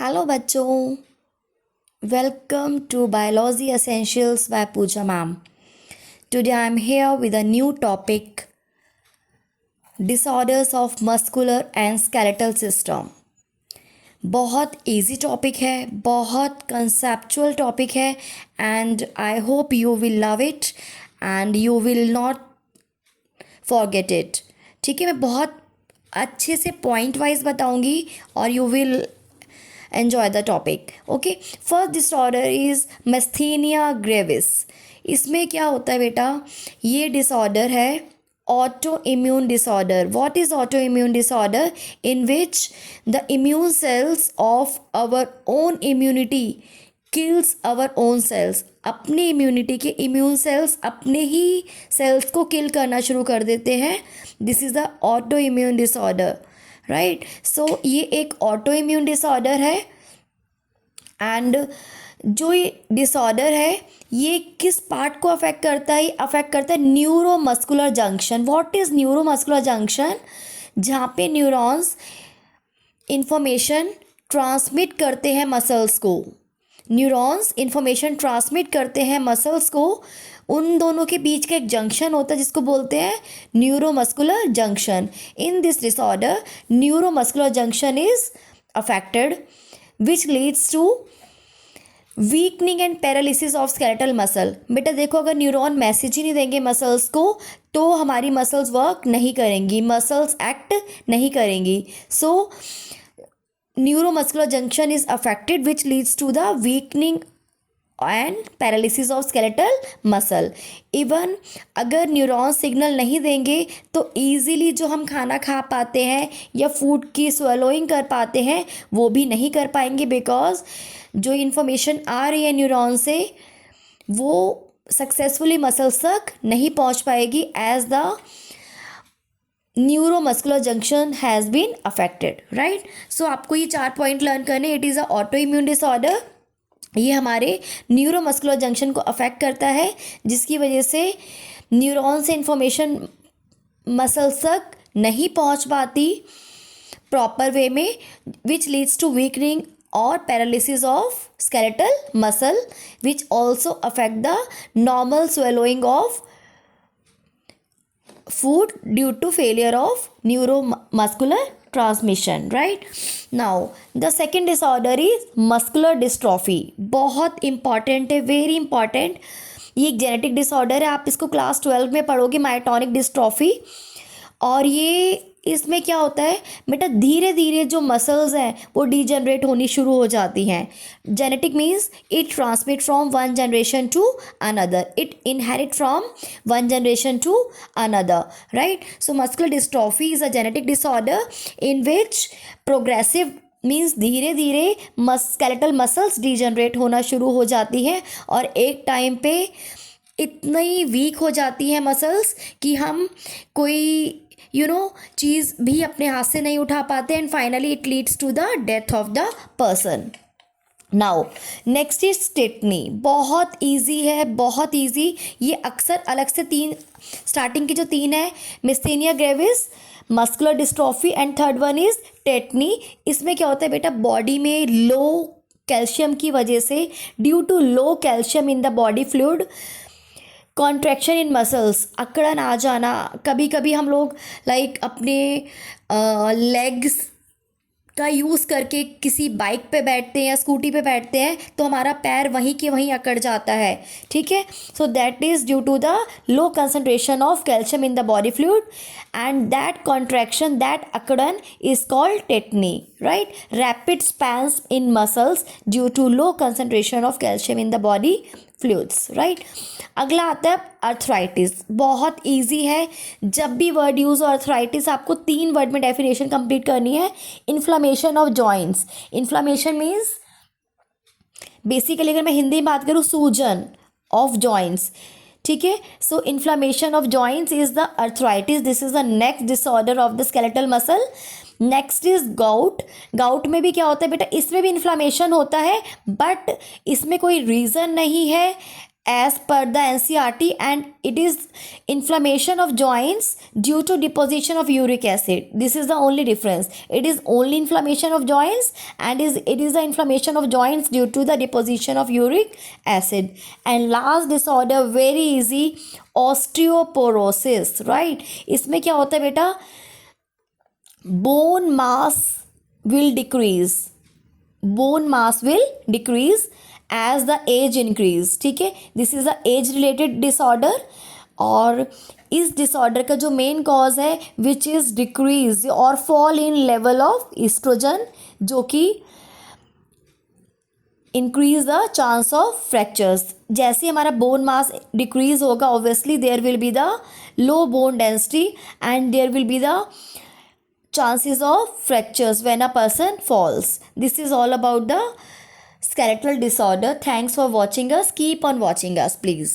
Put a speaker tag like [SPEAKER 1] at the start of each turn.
[SPEAKER 1] Hello बच्चों, welcome to biology essentials by Pooja ma'am. Today I am here with a new topic, disorders of muscular and skeletal system. बहुत easy topic है, बहुत conceptual topic है and I hope you will love it and you will not forget it. ठीक है, मैं बहुत अच्छे से पॉइंट वाइज बताऊंगी और you will enjoy the topic. Okay, first disorder is myasthenia gravis. इसमें क्या होता है बेटा, ये डिसऑर्डर है auto immune disorder. What is auto immune disorder? In which the immune cells of our own immunity kills our own cells. अपनी immunity के immune cells अपने ही सेल्स को किल करना शुरू कर देते हैं. This is the auto immune disorder. Right, so ये एक ऑटो इम्यून डिसऑर्डर है एंड जो ये डिसऑर्डर है ये किस पार्ट को अफेक्ट करता है? अफेक्ट करता है neuromuscular junction. What is neuromuscular junction? जहाँ पे न्यूरॉन्स इंफॉर्मेशन ट्रांसमिट करते हैं मसल्स को. न्यूरॉन्स इंफॉर्मेशन ट्रांसमिट करते हैं मसल्स को. उन दोनों के बीच का एक जंक्शन होता है जिसको बोलते हैं neuromuscular junction. In this disorder neuromuscular junction is affected which leads to weakening and paralysis of skeletal muscle. बेटा देखो, अगर न्यूरॉन मैसेज ही नहीं देंगे मसल्स को तो हमारी मसल्स वर्क नहीं करेंगी, मसल्स एक्ट नहीं करेंगी. सो neuromuscular junction is affected which leads to the weakening and paralysis of skeletal muscle. Even अगर न्यूरॉन सिग्नल नहीं देंगे तो ईज़िली जो हम खाना खा पाते हैं या फूड की स्वेलोइंग कर पाते हैं वो भी नहीं कर पाएंगे, बिकॉज जो इन्फॉर्मेशन आ रही है न्यूरॉन से वो सक्सेसफुली मसल्स तक नहीं पहुंच पाएगी as the neuromuscular junction has been affected. Right, so आपको ये 4 पॉइंट लर्न करने. It is a auto immune disorder. ये हमारे न्यूरोमस्कुलर जंक्शन को अफेक्ट करता है जिसकी वजह से न्यूरॉन से इंफॉर्मेशन मसल्स तक नहीं पहुंच पाती प्रॉपर वे में, विच लीड्स टू वीकनिंग और paralysis of skeletal muscle which also affect the normal swallowing of food due to failure of neuromuscular transmission. Right, now the second disorder is muscular dystrophy. बहुत important है, very important. ये एक genetic disorder है. आप इसको class 12 में पढ़ोगे, मायोटॉनिक dystrophy. और ये इसमें क्या होता है बेटा, धीरे धीरे जो मसल्स हैं वो डीजनरेट होनी शुरू हो जाती हैं. Genetic means it transmit from one generation to another, it inherit from one generation to another. Right, so muscular dystrophy is a genetic disorder in which progressive means धीरे धीरे स्केलेटल मसल्स डीजनरेट होना शुरू हो जाती हैं और एक time पे इतनी वीक हो जाती हैं मसल्स कि हम कोई चीज़ भी अपने हाथ से नहीं उठा पाते and finally it leads to the death of the person. Now next is tetany. बहुत इजी है, बहुत इजी. ये अक्सर अलग से 3 स्टार्टिंग की जो 3 है, myasthenia gravis, muscular dystrophy and third one is tetany. इसमें क्या होता है बेटा, बॉडी में लो कैल्शियम की वजह से, due to low calcium in the body fluid, contraction in muscles, अकड़न आ जाना. कभी कभी हम लोग अपने लेग्स का यूज़ करके किसी बाइक पे बैठते हैं या स्कूटी पे बैठते हैं तो हमारा पैर वहीं के वहीं अकड़ जाता है. ठीक है, so that is due to the low concentration of calcium in the body fluid and that contraction, that अकड़न is called tetany. Right, rapid spasms in muscles due to low concentration of calcium in the body fluids. Right, अगला आता है arthritis. बहुत easy है. जब भी word use हो arthritis, आपको 3 वर्ड में डेफिनेशन कंप्लीट करनी है. Inflammation of joints. Inflammation means basically अगर मैं हिंदी में बात करूँ, सूजन ऑफ जॉइंट्स. ठीक है, so inflammation of joints is the arthritis. This is the next disorder of the skeletal muscle. Next is gout. Gout में भी क्या होता है बेटा, इसमें भी इन्फ्लामेशन होता है बट इसमें कोई रीज़न नहीं है as per the NCERT, and it is inflammation of joints due to deposition of uric acid. This is the only difference. It is only inflammation of joints, and it is the inflammation of joints due to the deposition of uric acid. And last disorder, very easy, osteoporosis, right? इसमें क्या होता है बेटा? Bone mass will decrease. Bone mass will decrease as the age increase. ठीक है, this is the age related disorder. और इस disorder का जो मेन कॉज है विच इज डिक्रीज और fall in level of oestrogen, जो कि increase the chance of fractures. जैसे हमारा बोन मास डिक्रीज होगा, obviously there will be the low bone density and there will be the chances of fractures when a person falls. This is all about the skeletal disorder. Thanks for watching us. Keep on watching us, please.